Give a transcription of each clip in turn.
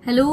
Hello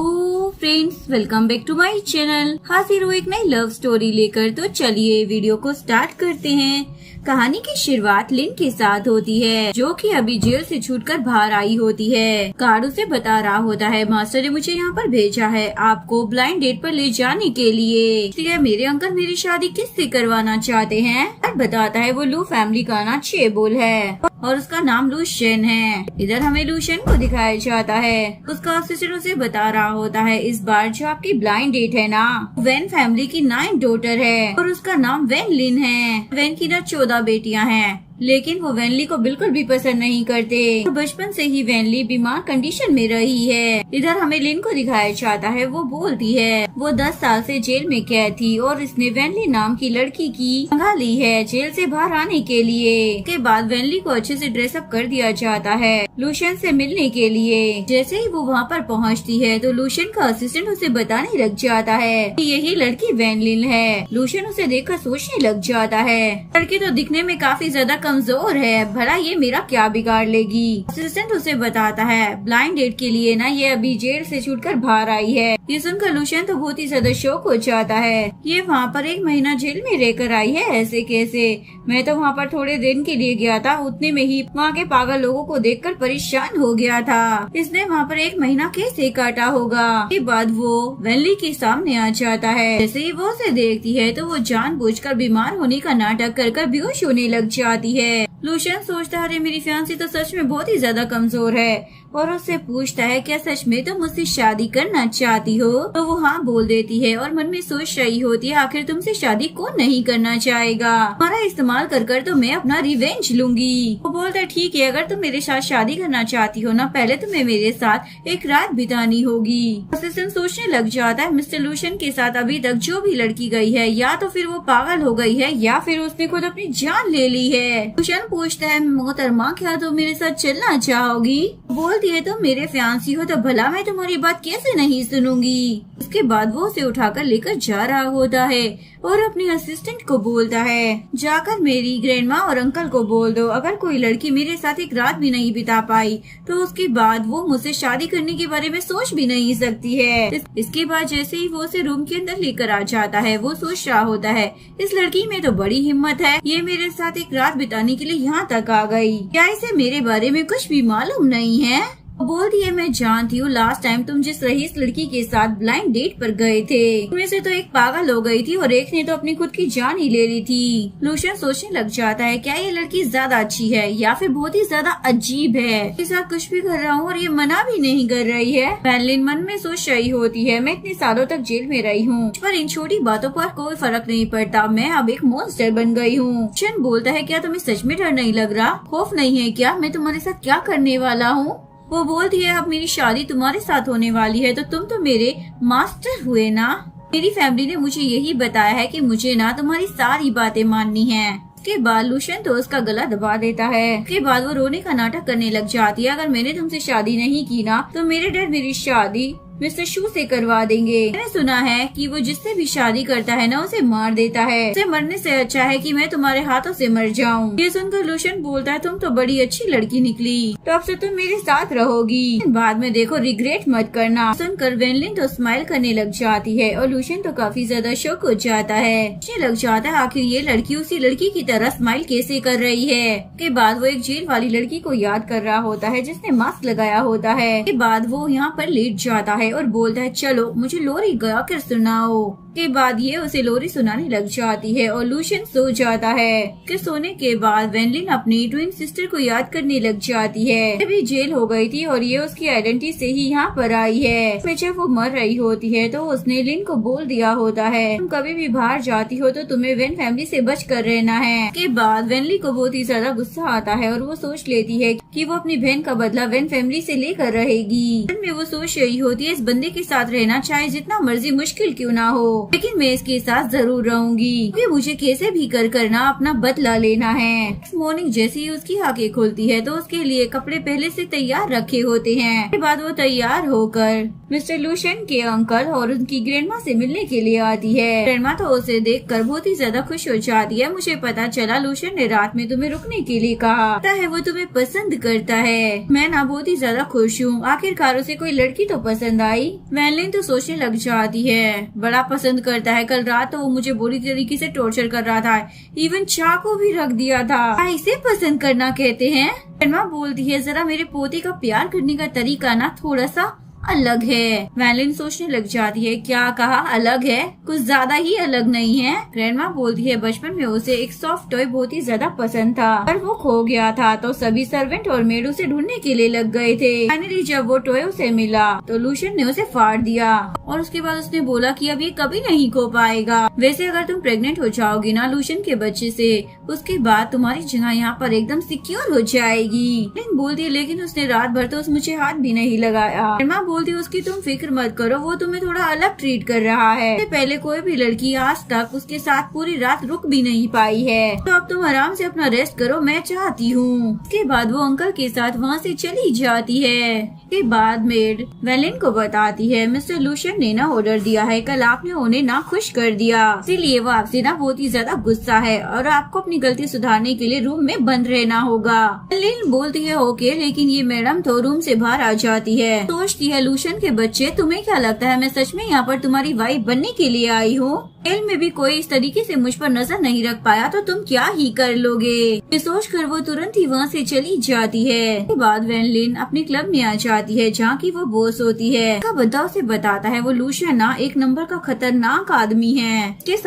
friends, welcome back to my channel. हाजिर हूँ एक नई लव स्टोरी लेकर। तो चलिए वीडियो को स्टार्ट करते हैं। कहानी की शुरुआत लिन के साथ होती है, जो कि अभी जेल से छूटकर बाहर आई होती है। कार्ड उसे बता रहा होता है, मास्टर ने मुझे यहाँ पर भेजा है आपको ब्लाइंड डेट पर ले जाने के लिए। इसलिए मेरे अंकल मेरी शादी किससे करवाना चाहते हैं। और बताता है वो लू फैमिली का ना चेबुल है और उसका नाम लूशियन है। इधर हमें लूशियन को दिखाया जाता है, उसका असिस्टेंट उसे बता रहा होता है इस बार जो आपकी ब्लाइंड डेट है ना, वेन फैमिली की 9 डॉटर है और उसका नाम वेन लिन है। वेन की ना 14 बेटियां हैं, लेकिन वो वेनली को बिल्कुल भी पसंद नहीं करते। तो बचपन से ही वेनली बीमार कंडीशन में रही है। इधर हमें लिन को दिखाया जाता है, वो बोलती है वो 10 साल से जेल में कैद थी और इसने वेनली नाम की लड़की की पंगा ली है जेल से बाहर आने के लिए। के बाद वेनली को अच्छे से ड्रेसअप कर दिया जाता है लूशियन से मिलने के लिए। जैसे ही वो वहाँ पर पहुँचती है तो लूशियन का असिस्टेंट उसे बताने लग जाता है कि यही लड़की वेनलिन है। लूशियन उसे देखकर सोचने लग जाता है, लड़की तो दिखने में काफी ज्यादा कमजोर है, भला ये मेरा क्या बिगाड़ लेगी। असिस्टेंट उसे बताता है ब्लाइंड डेट के लिए ना ये अभी जेल से छूटकर बाहर आई है। ये सुनकर लूशियन तो बहुत ही ज्यादा शौक हो जाता है, ये वहाँ पर 1 महीना जेल में रहकर आई है, ऐसे कैसे। मैं तो वहाँ पर थोड़े दिन के लिए गया था, उतने में ही वहाँ के पागल लोगों को देखकर परेशान हो गया था। इसने वहाँ पर 1 महीना कैसे काटा होगा। के बाद वो वेनली के सामने आ जाता है। जैसे ही वो उसे देखती है तो वो जानबूझकर बीमार होने का नाटक कर बेहोश होने लग जाती है। लूशियन सोचता है अरे मेरी फियांसी तो सच में बहुत ही ज्यादा कमजोर है और उससे पूछता है क्या सच में तुम मुझसे शादी करना चाहती हो। तो वो हाँ बोल देती है और मन में सोच रही होती है आखिर तुमसे शादी कौन नहीं करना चाहेगा। हमारा इस्तेमाल कर तो मैं अपना रिवेंज लूंगी। वो बोलता है ठीक है, अगर तुम मेरे साथ शादी करना चाहती हो ना, पहले तुम्हें मेरे साथ एक रात बितानी होगी। असिस्टेंट सोचने लग जाता है मिस्टर लूशियन के साथ अभी तक जो भी लड़की गई है या तो फिर वो पागल हो गई है या फिर उसने खुद अपनी जान ले ली है। लूशियन पूछता है मोहतरमा क्या तुम मेरे साथ चलना चाहोगी। बोलती है तुम मेरे फियांसी हो तो भला मैं तुम्हारी बात कैसे नहीं सुनूंगी। उसके बाद वो उसे उठाकर लेकर जा रहा होता है और अपने असिस्टेंट को बोलता है जाकर मेरी ग्रैंडमा और अंकल को बोल दो अगर कोई लड़की मेरे साथ एक रात भी नहीं बिता पाई तो उसके बाद वो मुझसे शादी करने के बारे में सोच भी नहीं सकती है। इसके बाद जैसे ही वो उसे रूम के अंदर लेकर आ जाता है वो सोच रहा होता है इस लड़की में तो बड़ी हिम्मत है, ये मेरे साथ एक रात बिताने के लिए यहाँ तक आ गई। क्या इसे मेरे बारे में कुछ भी मालूम नहीं है। बोलती है मैं जानती हूँ लास्ट टाइम तुम जिस रईस लड़की के साथ ब्लाइंड डेट पर गए थे उनमें से तो एक पागल हो गई थी और एक ने तो अपनी खुद की जान ही ले ली थी। लूशियन सोचने लग जाता है क्या ये लड़की ज्यादा अच्छी है या फिर बहुत ही ज्यादा अजीब है, इसके साथ कुछ भी कर रहा हूँ और ये मना भी नहीं कर रही है। वेनलिन मन में सोच रही होती है मैं इतने सालों तक जेल में रही हूँ पर इन छोटी बातों पर कोई फर्क नहीं पड़ता, मैं अब एक मॉन्स्टर बन गई हूँ। लूशियन बोलता है क्या तुम्हें सच में डर नहीं लग रहा, खौफ नहीं है क्या, मैं तुम्हारे साथ क्या करने वाला हूँ। वो बोलती है अब मेरी शादी तुम्हारे साथ होने वाली है तो तुम तो मेरे मास्टर हुए ना। मेरी फैमिली ने मुझे यही बताया है कि मुझे ना तुम्हारी सारी बातें माननी है। उसके बाद लूशियन तो उसका गला दबा देता है। उसके बाद वो रोने का नाटक करने लग जाती है अगर मैंने तुमसे शादी नहीं की ना तो मेरे डैड मेरी शादी मिस्टर शू से करवा देंगे। मैंने सुना है कि वो जिससे भी शादी करता है ना उसे मार देता है, उसे मरने से अच्छा है कि मैं तुम्हारे हाथों से मर जाऊं। ये सुनकर लूशियन बोलता है तुम तो बड़ी अच्छी लड़की निकली, तो अब से तुम मेरे साथ रहोगी, बाद में देखो रिग्रेट मत करना। सुनकर वेनलिन तो स्माइल करने लग जाती है और लूशियन तो काफी ज्यादा शौक हो जाता है। मुझे लग जाता है आखिर ये लड़की उसी लड़की की तरह स्माइल कैसे कर रही है। के बाद वो एक जेल वाली लड़की को याद कर रहा होता है जिसने मास्क लगाया होता है। के बाद वो यहाँ पर लेट जाता है और बोलता है चलो मुझे लोरी गा कर सुनाओ। के बाद ये उसे लोरी सुनाने लग जाती है और लूशियन सो जाता है। के सोने के बाद वेनलिन अपनी ट्विन सिस्टर को याद करने लग जाती है। ये भी जेल हो गई थी और ये उसकी आइडेंटिटी से ही यहाँ पर आई है। जब वो मर रही होती है तो उसने लिन को बोल दिया होता है तुम कभी भी बाहर जाती हो तो तुम्हें वेन फैमिली से बच कर रहना है। के बाद वेनली को बहुत ही ज्यादा गुस्सा आता है और वो सोच लेती है कि वो अपनी बहन का बदला वेन फैमिली से लेकर रहेगी। में वो सोच रही होती है इस बंदे के साथ रहना चाहे जितना मर्जी मुश्किल क्यों ना हो लेकिन मैं इसके साथ जरूर रहूंगी क्योंकि मुझे कैसे भी कर करना अपना बदला लेना है। इस मॉर्निंग जैसे ही उसकी आंखें खुलती है तो उसके लिए कपड़े पहले से तैयार रखे होते हैं। उसके बाद वो तैयार होकर मिस्टर लूशियन के अंकल और उनकी ग्रैंडमा से मिलने के लिए आती है। ग्रैंडमा तो उसे देखकर बहुत ही ज्यादा खुश हो जाती है। मुझे पता चला लूशियन ने रात में तुम्हें रुकने के लिए कहा, पता है वो तुम्हें पसंद करता है। मैं ना बहुत ही ज्यादा खुश हूँ, आखिरकार उसे कोई लड़की तो पसंद आई। वैनलिन तो सोचने लग जाती है, बड़ा पसंद करता है। कल रात तो वो मुझे बुरी तरीके से टॉर्चर कर रहा था, इवन चाकू भी रख दिया था। इसे पसंद करना कहते हैं? ग्रैंडमा बोलती है, जरा मेरे पोते का प्यार करने का तरीका ना थोड़ा सा अलग है। वैनलिन सोचने लग जाती है, क्या कहा अलग है? कुछ ज्यादा ही अलग नहीं है? ग्रैंडमा बोलती है, बचपन में उसे एक सॉफ्ट टॉय बहुत ही ज्यादा पसंद था, पर वो खो गया था तो सभी सर्वेंट और मेड उसे ढूंढने के लिए लग गए थे। फाइनली जब वो टॉय उसे मिला तो लूशियन ने उसे फाड़ दिया और उसके बाद उसने बोला कि अब ये कभी नहीं खो पाएगा। वैसे अगर तुम प्रेग्नेंट हो जाओगी ना लूशियन के बच्चे से, उसके बाद तुम्हारी जगह यहाँ पर एकदम सिक्योर हो जाएगी। बोलती है, लेकिन उसने रात भर तो मुझे हाथ भी नहीं लगाया। बोलती उसकी तुम फिक्र मत करो, वो तुम्हें थोड़ा अलग ट्रीट कर रहा है। इससे पहले कोई भी लड़की आज तक उसके साथ पूरी रात रुक भी नहीं पाई है, तो अब तुम आराम से अपना रेस्ट करो, मैं चाहती हूँ। उसके बाद वो अंकल के साथ वहाँ से चली जाती है। इसके बाद मेड वैनलिन को बताती है, मिस्टर लूशियन ने ना ऑर्डर दिया है, कल आपने उन्हें ना खुश कर दिया, इसीलिए वो आपसे ना बहुत ही ज्यादा गुस्सा है और आपको अपनी गलती सुधारने के लिए रूम में बंद रहना होगा। वैनलिन बोलती है, ओके, लेकिन ये मैडम तो रूम से बाहर आ जाती है। सोचती है, लूशियन के बच्चे, तुम्हें क्या लगता है मैं सच में यहाँ पर तुम्हारी वाइफ बनने के लिए आई हूँ? खेल में भी कोई इस तरीके से मुझ पर नजर नहीं रख पाया तो तुम क्या ही कर लोगे? ये सोचकर वो तुरंत ही वहाँ से चली जाती है। उसके बाद वैनलिन अपने क्लब में आ जाती है जहाँ की वो बॉस होती है। उसका बंदा उसे बताता है, वो लूशियन ना एक नंबर का खतरनाक आदमी है, उसके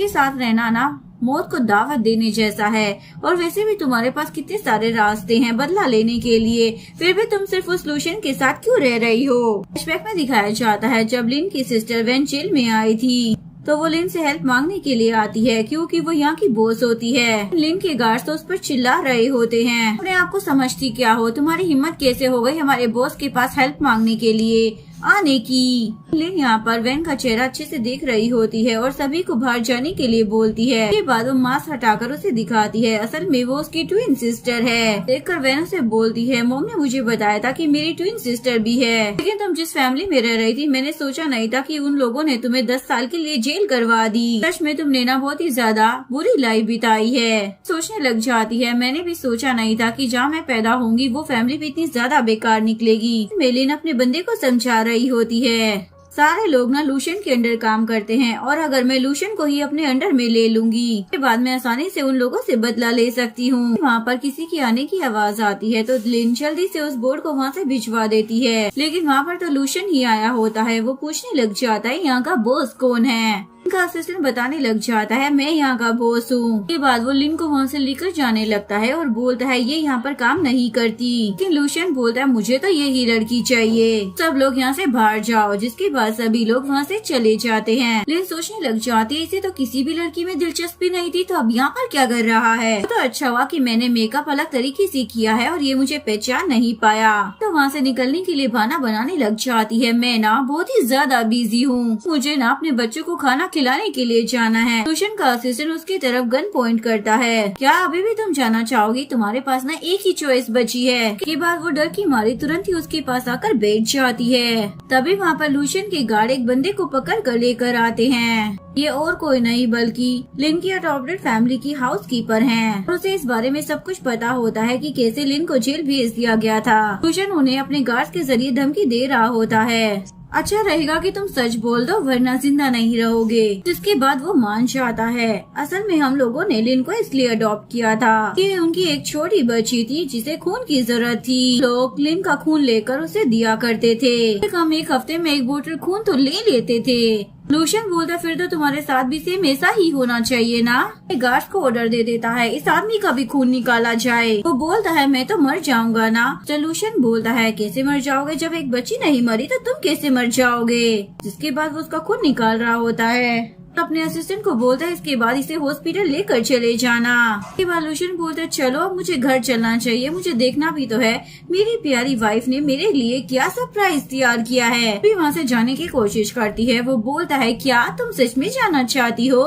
साथ रहना ना मौत को दावत देने जैसा है, और वैसे भी तुम्हारे पास कितने सारे रास्ते हैं बदला लेने के लिए, फिर भी तुम सिर्फ उस लूशियन के साथ क्यों रह रही हो? फ्लैशबैक में दिखाया जाता है जब लिन की सिस्टर वैन जेल में आई थी तो वो लिन से हेल्प मांगने के लिए आती है क्योंकि वो यहाँ की बॉस होती है। लिन के गार्ड्स तो उस पर चिल्ला रहे होते हैं, अपने आप को समझती क्या हो, तुम्हारी हिम्मत कैसे हो गई हमारे बॉस के पास हेल्प मांगने के लिए आने की? लिन यहाँ पर वैन का चेहरा अच्छे से देख रही होती है और सभी को बाहर जाने के लिए बोलती है। उसके बाद वो मास्क हटाकर उसे दिखाती है, असल में वो उसकी ट्विन सिस्टर है। देखकर वैन उसे बोलती है, मॉम ने मुझे बताया था कि मेरी ट्विन सिस्टर भी है, लेकिन तुम जिस फैमिली में रह रही थी मैंने सोचा नहीं था कि उन लोगों ने तुम्हें 10 साल के लिए जेल करवा दी। सच में तुमने ना बहुत ही ज्यादा बुरी लाइफ बिताई है। सोचने लग जाती है, मैंने भी सोचा नहीं था कि जहाँ मैं पैदा होंगी वो फैमिली भी इतनी ज्यादा बेकार निकलेगी। मेलिन अपने बंदे को समझा रही होती है, सारे लोग ना लूशियन के अंडर काम करते हैं और अगर मैं लूशियन को ही अपने अंडर में ले लूंगी उसके बाद मैं आसानी से उन लोगों से बदला ले सकती हूँ। वहाँ पर किसी की आने की आवाज आती है तो लिन जल्दी से उस बोर्ड को वहाँ से भिजवा देती है, लेकिन वहाँ पर तो लूशियन ही आया होता है। वो पूछने लग जाता है, यहाँ का बॉस कौन है? लिन का असिस्टेंट बताने लग जाता है, मैं यहाँ का बॉस हूँ। के बाद वो लिन को वहाँ से लेकर जाने लगता है और बोलता है, ये यहाँ पर काम नहीं करती। लेकिन लूशियन बोलता है, मुझे तो यही लड़की चाहिए, सब लोग यहाँ से बाहर जाओ। जिसके बाद सभी लोग वहाँ से चले जाते हैं। लिन सोचने लग जाती है, इसे तो किसी भी लड़की में दिलचस्पी नहीं थी तो अब यहाँ पर क्या कर रहा है? तो अच्छा हुआ कि मैंने मेकअप अलग तरीके से किया है और ये मुझे पहचान नहीं पाया। तो वहाँ से निकलने के लिए बहाना बनाने लग जाती है, मैं ना बहुत ही ज्यादा बिजी हूँ, मुझे ना अपने बच्चों को खाना खिलाने के लिए जाना है। लूशियन का असिस्टेंट उसकी तरफ गन पॉइंट करता है, क्या अभी भी तुम जाना चाहोगी? तुम्हारे पास ना एक ही चॉइस बची है। के बाद वो डर की मारी तुरंत ही उसके पास आकर बैठ जाती है। तभी वहाँ पर लूशियन के गार्ड एक बंदे को पकड़ कर लेकर आते हैं। ये और कोई नहीं बल्कि लिन की अडॉप्टेड फैमिली की हाउस कीपर हैं। और उसे इस बारे में सब कुछ पता होता है कि कैसे लिन को जेल भेज दिया गया था। लूशियन उन्हें अपने गार्ड्स के जरिए धमकी दे रहा होता है, अच्छा रहेगा कि तुम सच बोल दो वरना जिंदा नहीं रहोगे। जिसके बाद वो मान जाता है, असल में हम लोगों ने लिन को इसलिए अडॉप्ट किया था कि उनकी एक छोटी बच्ची थी जिसे खून की जरूरत थी। लोग लिन का खून लेकर उसे दिया करते थे। हम एक हफ्ते में 1 बोतल खून तो ले लेते थे। लूशियन बोलता, फिर तो तुम्हारे साथ भी सेम ऐसा ही होना चाहिए ना। गार्ड को ऑर्डर दे देता है, इस आदमी का भी खून निकाला जाए। वो बोलता है, मैं तो मर जाऊंगा ना। तो लूशियन बोलता है, कैसे मर जाओगे? जब एक बच्ची नहीं मरी तो तुम कैसे मर जाओगे? जिसके बाद वो उसका खून निकाल रहा होता है। अपने असिस्टेंट को बोलता है, इसके बाद इसे हॉस्पिटल लेकर चले जाना। इसके बाद लूशियन बोलता है, चलो अब मुझे घर चलना चाहिए, मुझे देखना भी तो है मेरी प्यारी वाइफ ने मेरे लिए क्या सरप्राइज तैयार किया है। भी वहाँ से जाने की कोशिश करती है। वो बोलता है, क्या तुम सच में जाना चाहती हो?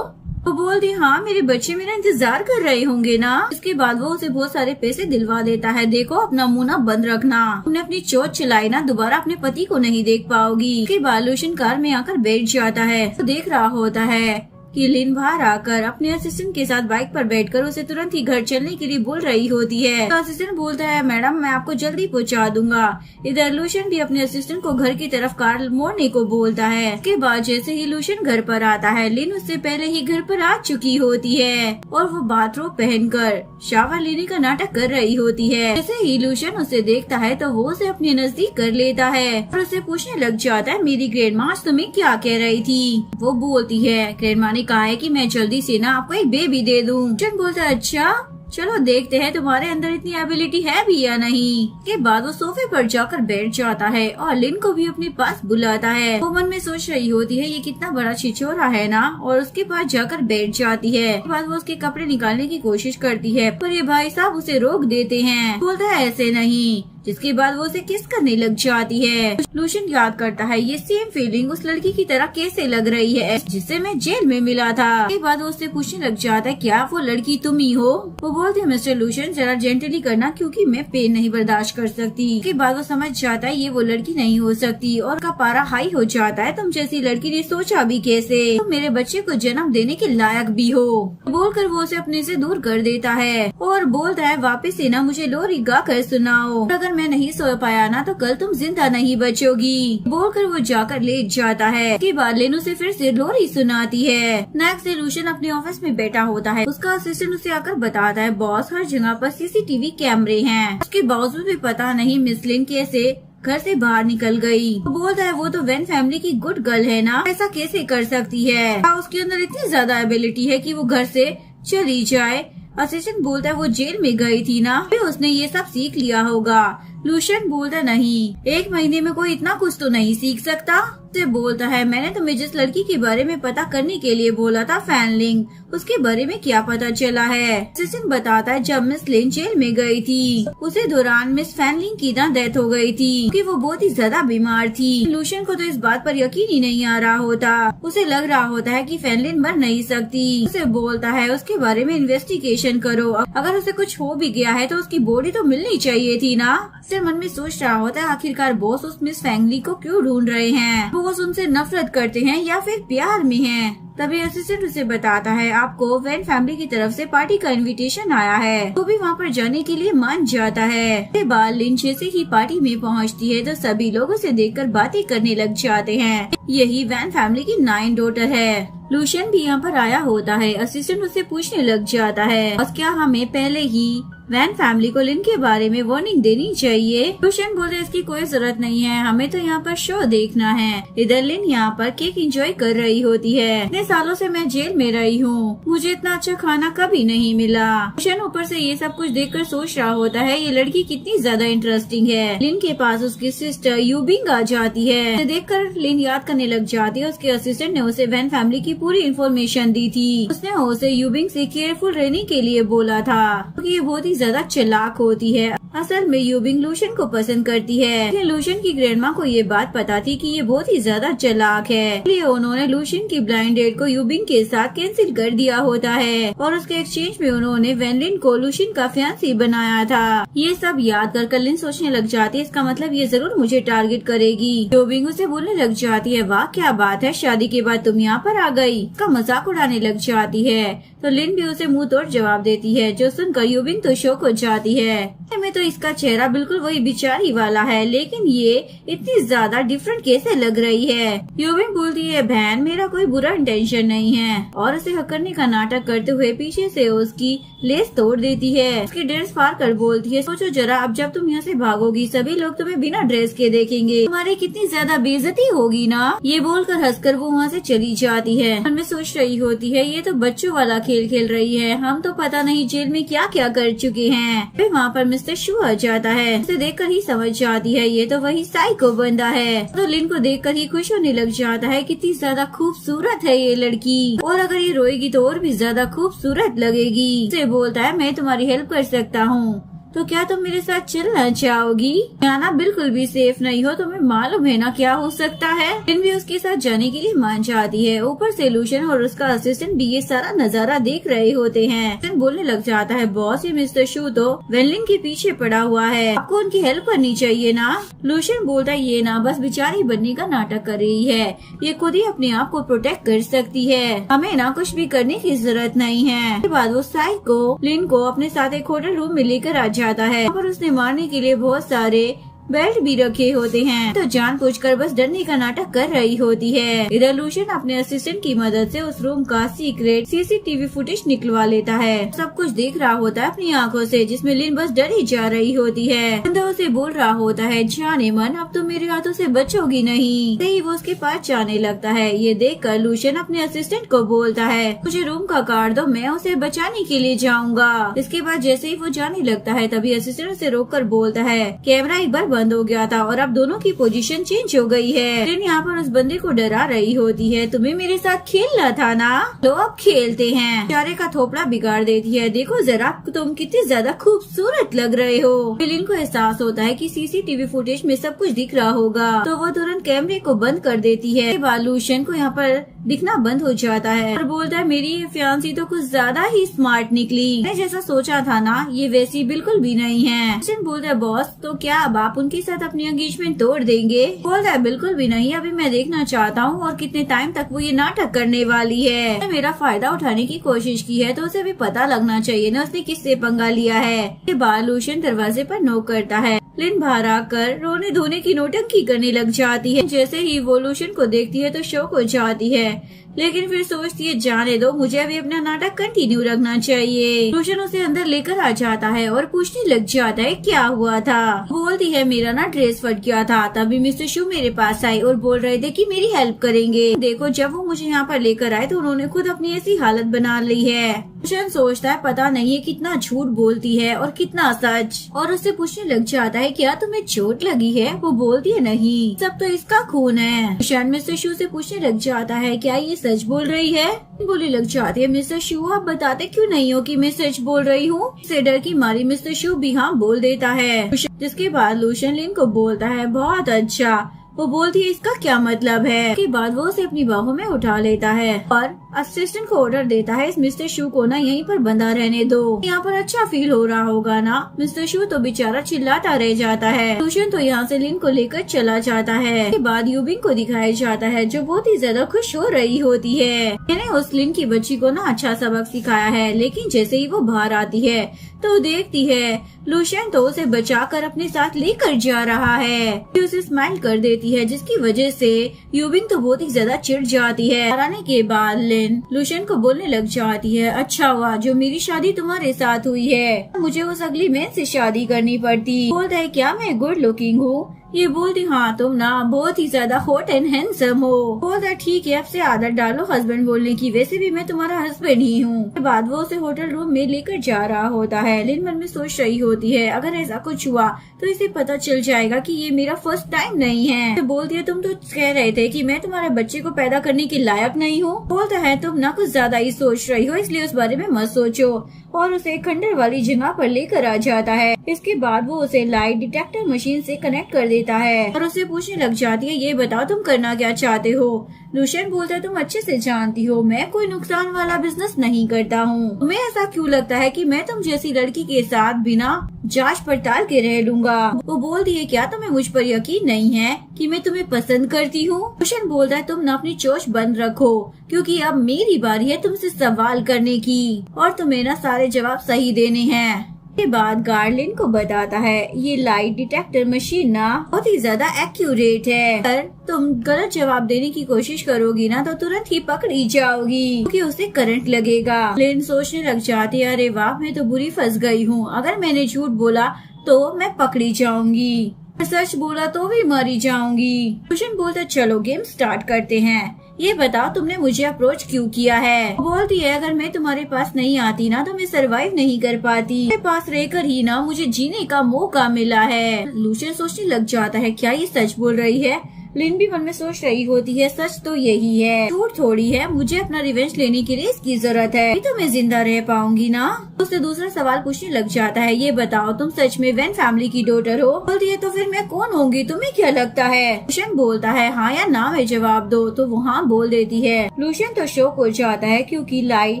वो बोलती, हाँ मेरे बच्चे मेरा इंतजार कर रहे होंगे ना। इसके बाद वो उसे बहुत सारे पैसे दिलवा देता है, देखो अपना मुंह ना बंद रखना, तुमने अपनी चोट चलाई ना दोबारा अपने पति को नहीं देख पाओगी। उसके बाद लूशियन कार में आकर बैठ जाता है तो देख रहा होता है कि लिन बाहर आकर अपने असिस्टेंट के साथ बाइक पर बैठकर उसे तुरंत ही घर चलने के लिए बोल रही होती है। तो असिस्टेंट बोलता है, मैडम मैं आपको जल्दी पहुंचा दूंगा। इधर लूशियन भी अपने असिस्टेंट को घर की तरफ कार मोड़ने को बोलता है। इसके बाद जैसे ही लूशियन घर पर आता है, लिन उससे पहले ही घर पर आ चुकी होती है और वो बाथरोब पहनकर शावर लेने का नाटक कर रही होती है। जैसे ही लूशियन उसे देखता है तो वो उसे अपने नजदीक कर लेता है और उसे पूछने लग जाता है, मेरी ग्रैंडमा आज तुम्हें क्या कह रही थी? वो बोलती है, ग्रैंडमा ने कहा है कि मैं जल्दी से ना आपको एक बेबी दे दूं। लूशियन बोलता है, अच्छा चलो देखते हैं तुम्हारे अंदर इतनी एबिलिटी है भी या नहीं। के बाद वो सोफे पर जाकर बैठ जाता है और लिन को भी अपने पास बुलाता है। वो मन में सोच रही होती है ये कितना बड़ा छिछोरा है ना, और उसके पास जाकर बैठ जाती है। के बाद वो उसके कपड़े निकालने की कोशिश करती है पर ये भाई साहब उसे रोक देते हैं। बोलता है ऐसे नहीं, जिसके बाद वो उसे किस करने लग जाती है। लूशियन याद करता है ये सेम फीलिंग उस लड़की की तरह कैसे लग रही है जिससे मैं जेल में मिला था। के बाद वो उससे पूछने लग जाता है, क्या वो लड़की तुम ही हो? वो बोलते हैं, मिस्टर लूशियन जरा जेंटली करना क्योंकि मैं पेन नहीं बर्दाश्त कर सकती। के बाद वो समझ जाता है ये वो लड़की नहीं हो सकती और का पारा हाई हो जाता है। तुम जैसी लड़की ने सोचा भी कैसे? तुम मेरे बच्चे को जन्म देने के लायक भी हो। बोलकर वो उसे अपने से दूर कर देता है और बोलता है, वापस से ना मुझे लोरी गा कर सुनाओ, अगर मैं नहीं सो पाया ना तो कल तुम जिंदा नहीं बचोगी। बोलकर वो जाकर लेट जाता है। के बाद लिन उसे फिर से लोरी सुनाती है। नेक्स्ट डे लूशियन अपने ऑफिस में बैठा होता है। उसका असिस्टेंट उसे आकर बताता है, बॉस हर जगह पर सीसीटीवी कैमरे हैं। उसके बावजूद भी पता नहीं मिस लिन कैसे घर से बाहर निकल गई। तो बोलता है, वो तो वैन फैमिली की गुड गर्ल है ना, ऐसा कैसे कर सकती है? उसके अंदर इतनी ज्यादा एबिलिटी है कि वो घर से चली जाए। असिस्टेंट बोलता है, वो जेल में गई थी ना, फिर उसने ये सब सीख लिया होगा। लूशियन बोलता नहीं, 1 महीने में कोई इतना कुछ तो नहीं सीख सकता। से बोलता है, मैंने तुम्हें जिस लड़की के बारे में पता करने के लिए बोला था फैनलिंग, उसके बारे में क्या पता चला है? असिस्टेंट बताता है, जब मिस लिन जेल में गई थी उसी दौरान मिस फैनलिंग की ना डेथ हो गई थी क्योंकि वो बहुत ही ज्यादा बीमार थी। लूशियन को तो इस बात पर यकीन ही नहीं आ रहा होता। उसे लग रहा होता है कि फैनलिन मर नहीं सकती। उसे बोलता है, उसके बारे में इन्वेस्टिगेशन करो, अगर उसे कुछ हो भी गया है तो उसकी बॉडी तो मिलनी चाहिए थी ना। सिर्फ मन में सोच रहा होता है, आखिरकार बॉस उस मिस फैंगली को क्यों ढूंढ रहे हैं? बॉस उनसे नफरत करते हैं या फिर प्यार में हैं? तभी असिस्टेंट उसे बताता है, आपको वैन फैमिली की तरफ से पार्टी का इनविटेशन आया है। वो भी वहाँ पर जाने के लिए मान जाता है। उसके बाद लिन जैसे ही पार्टी में पहुँचती है तो सभी लोग उसे देखकर बातें करने लग जाते हैं। यही वैन फैमिली की 9 डॉटर है। लूशियन भी यहाँ पर आया होता है। असिस्टेंट उसे पूछने लग जाता है, बस क्या हमें पहले ही वैन फैमिली को लिन के बारे में वार्निंग देनी चाहिए? लूशियन बोलते, इसकी कोई जरूरत नहीं है, हमें तो यहाँ पर शो देखना है। इधर लिन यहाँ पर केक एंजॉय कर रही होती है। इतने सालों से मैं जेल में रही हूँ, मुझे इतना अच्छा खाना कभी नहीं मिला। लूशियन ऊपर से ये सब कुछ देखकर सोच रहा होता है, ये लड़की कितनी ज्यादा इंटरेस्टिंग है। लिन के पास उसकी सिस्टर यूबिंग आ जाती है। उसे देखकर लिन याद करने लग जाती है, उसके असिस्टेंट ने उसे वैन फैमिली की पूरी इन्फॉर्मेशन दी थी। उसने उसे यूबिंग से केयरफुल रहने के लिए बोला था क्योंकि ये बहुत ही ज्यादा चालाक होती है। असल में यूबिंग लूशियन को पसंद करती है। लूशियन की ग्रैंडमा को ये बात पता थी कि ये बहुत ही ज्यादा चालाक है, इसलिए उन्होंने लूशियन की ब्लाइंड डेट को यूबिंग के साथ कैंसिल कर दिया होता है और उसके एक्सचेंज में उन्होंने वैनलिन को लूशियन का फियांसी बनाया था। ये सब याद कर लिन सोचने लग जाती है, इसका मतलब ये जरूर मुझे टारगेट करेगी। यूबिंग उसे बोलने लग जाती है, वाह क्या बात है, शादी के बाद तुम यहाँ पर आ गई। का मजाक उड़ाने लग जाती है तो लिन भी उसे मुंह तोड़ जवाब देती है, जो सुनकर यूबिंग तो शौक हो जाती है। में तो इसका चेहरा बिल्कुल वही बिचारी वाला है, लेकिन ये इतनी ज्यादा डिफरेंट कैसे लग रही है? यूबिंग बोलती है, बहन मेरा कोई बुरा इंटेंशन नहीं है, और उसे हक करने का नाटक करते हुए पीछे से उसकी लेस तोड़ देती है। उसकी ड्रेस फाड़ कर बोलती है, सोचो जरा, अब जब तुम यहाँ से भागोगी सभी लोग तुम्हें बिना ड्रेस के देखेंगे, तुम्हारी कितनी ज्यादा बेइज्जती होगी ना। ये बोलकर हंसकर वो वहाँ से चली जाती है। मन में सोच रही होती है, ये तो बच्चों वाला खेल खेल रही है, हम तो पता नहीं जेल में क्या क्या कर चुके हैं। फिर वहाँ पर मिस्टर शू आ जाता है। उसे देखकर ही समझ जाती है ये तो वही साइको बंदा है। तो लिन को देखकर ही खुश होने लग जाता है, कितनी ज्यादा खूबसूरत है ये लड़की, और अगर ये रोएगी तो और भी ज्यादा खूबसूरत लगेगी। उसे बोलता है, मैं तुम्हारी हेल्प कर सकता हूँ। तो क्या तुम मेरे साथ चलना चाहोगी? यहाँ बिल्कुल भी सेफ नहीं हो, तुम्हें मालूम है ना क्या हो सकता है। लिन भी उसके साथ जाने के लिए मान जाती है। ऊपर से लूशन और उसका असिस्टेंट भी ये सारा नजारा देख रहे होते हैं। लिन बोलने लग जाता है, बॉस ये मिस्टर शू तो वेनलिन के पीछे पड़ा हुआ है, आपको उनकी हेल्प करनी चाहिए ना। लूशन बोलता है, ये ना बस बेचारी बनने का नाटक कर रही है, ये खुद ही अपने आप को प्रोटेक्ट कर सकती है, हमें ना कुछ भी करने की जरूरत नहीं है। उसके बाद वो साइक को लिन को अपने साथ एक होटल रूम में लेकर आ जाता है, पर उसने मारने के लिए बहुत सारे बेल्ट भी रखे होते हैं, तो जानबूझकर बस डरने का नाटक कर रही होती है। इधर लूशन अपने असिस्टेंट की मदद से उस रूम का सीक्रेट सीसीटीवी फुटेज निकलवा लेता है। सब कुछ देख रहा होता है अपनी आंखों से, जिसमें लिन बस डर ही जा रही होती है। बंदा उसे बोल रहा होता है, जाने मन अब तुम मेरे हाथों से बचोगी नहीं। ही वो उसके पास जाने लगता है। ये देखकर लूशन अपने असिस्टेंट को बोलता है, मुझे रूम का कार्ड दो, मैं उसे बचाने के लिए जाऊंगा। इसके बाद जैसे ही वो जाने लगता है तभी असिस्टेंट उसे रोककर बोलता है, कैमरा एक बार बंद हो गया था और अब दोनों की पोजीशन चेंज हो गई है। लिन यहाँ पर उस बंदे को डरा रही होती है, तुम्हें मेरे साथ खेलना था ना, लो अब खेलते हैं। चारे का थोपड़ा बिगाड़ देती है, देखो जरा तुम कितने ज्यादा खूबसूरत लग रहे हो। लिन को एहसास होता है कि सीसीटीवी फुटेज में सब कुछ दिख रहा होगा, तो वो तुरंत कैमरे को बंद कर देती है। लूशन को यहाँ पर दिखना बंद हो जाता है और बोलता है, मेरी ये फियांसी तो कुछ ज्यादा ही स्मार्ट निकली, मैं जैसा सोचा था ना ये वैसी बिल्कुल भी नहीं है। बोलता है, बॉस तो क्या अब आप उनके साथ अपनी एंगेजमेंट तोड़ देंगे? बोलता है, बिल्कुल भी नहीं, अभी मैं देखना चाहता हूँ और कितने टाइम तक वो ये नाटक करने वाली है। मेरा फायदा उठाने की कोशिश की है तो उसे भी पता लगना चाहिए ना उसने किससे पंगा लिया है। के बाद लूशन दरवाजे पर नॉक करता है। लिन बाहर आकर रोने धोने की नौटंकी करने लग जाती है। जैसे ही वो लूशन को देखती है तो शौक हो जाती है, लेकिन फिर सोचती है, जाने दो, मुझे अभी अपना नाटक कंटिन्यू रखना चाहिए। लूशन उसे अंदर लेकर आ जाता है और पूछने लग जाता है क्या हुआ था। बोलती है, मेरा ना ड्रेस फट गया था, तभी मिस्टर शू मेरे पास आए और बोल रहे थे कि मेरी हेल्प करेंगे। देखो जब वो मुझे यहाँ पर लेकर आए तो उन्होंने खुद अपनी ऐसी हालत बना ली है। लूशन सोचता है, पता नहीं है कितना झूठ बोलती है और कितना सच, और उससे पूछने लग जाता है, क्या तुम्हें चोट लगी है? वो बोलती है, नहीं, सब तो इसका खून है। लूशन मिस्टर शू से पूछने लग जाता है, क्या ये सच बोल रही है? बोली लग जाती है, मिस्टर शू आप बताते क्यों नहीं हो कि मैं सच बोल रही हूँ? इसे डर की मारी मिस्टर शू भी हाँ बोल देता है। जिसके बाद लूशन लिन को बोलता है, बहुत अच्छा। वो बोलती है, इसका क्या मतलब है? उसके बाद वो उसे अपनी बाहों में उठा लेता है और असिस्टेंट को ऑर्डर देता है, इस मिस्टर शू को ना यहीं पर बंधा रहने दो, यहाँ पर अच्छा फील हो रहा होगा ना। मिस्टर शू तो बेचारा चिल्लाता रह जाता है। लूशन तो यहाँ से लिन को लेकर चला जाता है। उसके बाद यूबिंग को दिखाया जाता है, जो बहुत ही ज्यादा खुश हो रही होती है। मैंने उस लिन की बच्ची को ना अच्छा सबक सिखाया है, लेकिन जैसे ही वो बाहर आती है तो देखती है लूशन तो उसे बचाकर अपने साथ लेकर जा रहा है। उसे स्माइल कर देती है, जिसकी वजह से यूबिंग तो बहुत ही ज्यादा चिढ़ जाती है। आने के बाद लिन लूशन को बोलने लग जाती है, अच्छा हुआ जो मेरी शादी तुम्हारे साथ हुई है, मुझे उस अगली मैन से शादी करनी पड़ती। बोलता है, क्या मैं गुड लुकिंग हूँ? ये बोलती, हाँ तुम ना बहुत ही ज्यादा हॉट एंड हैंडसम हो। बोलता, ठीक है अब से आदत डालो हस्बैंड बोलने की, वैसे भी मैं तुम्हारा हस्बैंड ही हूँ। उसके बाद वो उसे होटल रूम में लेकर जा रहा होता है। लिन मन में सोच रही होती है, अगर ऐसा कुछ हुआ तो इसे पता चल जाएगा कि ये मेरा फर्स्ट टाइम नहीं है। तो बोलती है, तुम तो कह रहे थे कि मैं तुम्हारे बच्चे को पैदा करने के लायक नहीं हूँ। बोलता है, तुम ना कुछ ज्यादा ही सोच रही हो, इसलिए उस बारे में मत सोचो, और उसे खंडर वाली जगह पर लेकर आ जाता है। इसके बाद वो उसे लाइट डिटेक्टर मशीन से कनेक्ट कर देता है और उसे पूछने लग जाती है, ये बताओ तुम करना क्या चाहते हो? लूशन बोलता है, तुम अच्छे से जानती हो मैं कोई नुकसान वाला बिजनेस नहीं करता हूँ। तुम्हें ऐसा क्यों लगता है कि मैं तुम जैसी लड़की के साथ बिना जांच पड़ताल के रह लूंगा? वो बोलती है, क्या तुम्हें मुझ पर यकीन नहीं है कि मैं तुम्हें पसंद करती हूँ? लूशन बोलता है, तुम ना अपनी चोंच बंद रखो, क्योंकि अब मेरी बारी है तुमसे सवाल करने की और तुम्हें ना सारे जवाब सही देने हैं। के बाद गार्लिन को बताता है, ये लाइट डिटेक्टर मशीन ना बहुत ही ज्यादा एक्यूरेट है, पर तुम गलत जवाब देने की कोशिश करोगी ना तो तुरंत ही पकड़ी जाओगी, क्योंकि उसे करंट लगेगा। लिन सोचने लग जाती है, अरे वाह मैं तो बुरी फंस गई हूँ, अगर मैंने झूठ बोला तो मैं पकड़ी जाऊंगी, सच बोला तो भी मरी जाऊंगी। लूशन बोलता, चलो गेम स्टार्ट करते हैं, ये बताओ तुमने मुझे अप्रोच क्यों किया है? बोलती है, अगर मैं तुम्हारे पास नहीं आती ना तो मैं सरवाइव नहीं कर पाती, मेरे पास रहकर ही ना मुझे जीने का मौका मिला है। लूशन सोचने लग जाता है, क्या ये सच बोल रही है? लिन भी मन में सोच रही होती है सच तो यही है, झूठ थोड़ी है, मुझे अपना रिवेंज लेने के लिए इसकी जरूरत है, तो मैं जिंदा रह पाऊंगी ना। उससे दूसरा सवाल पूछने लग जाता है, ये बताओ तुम सच में वैन फैमिली की डॉटर हो? बोलती है तो फिर मैं कौन होंगी, तुम्हें क्या लगता है? लूशियन बोलता है हाँ या ना में जवाब दो, तो वो हाँ बोल देती है। लूशियन तो शॉक हो जाता है क्योंकि लाई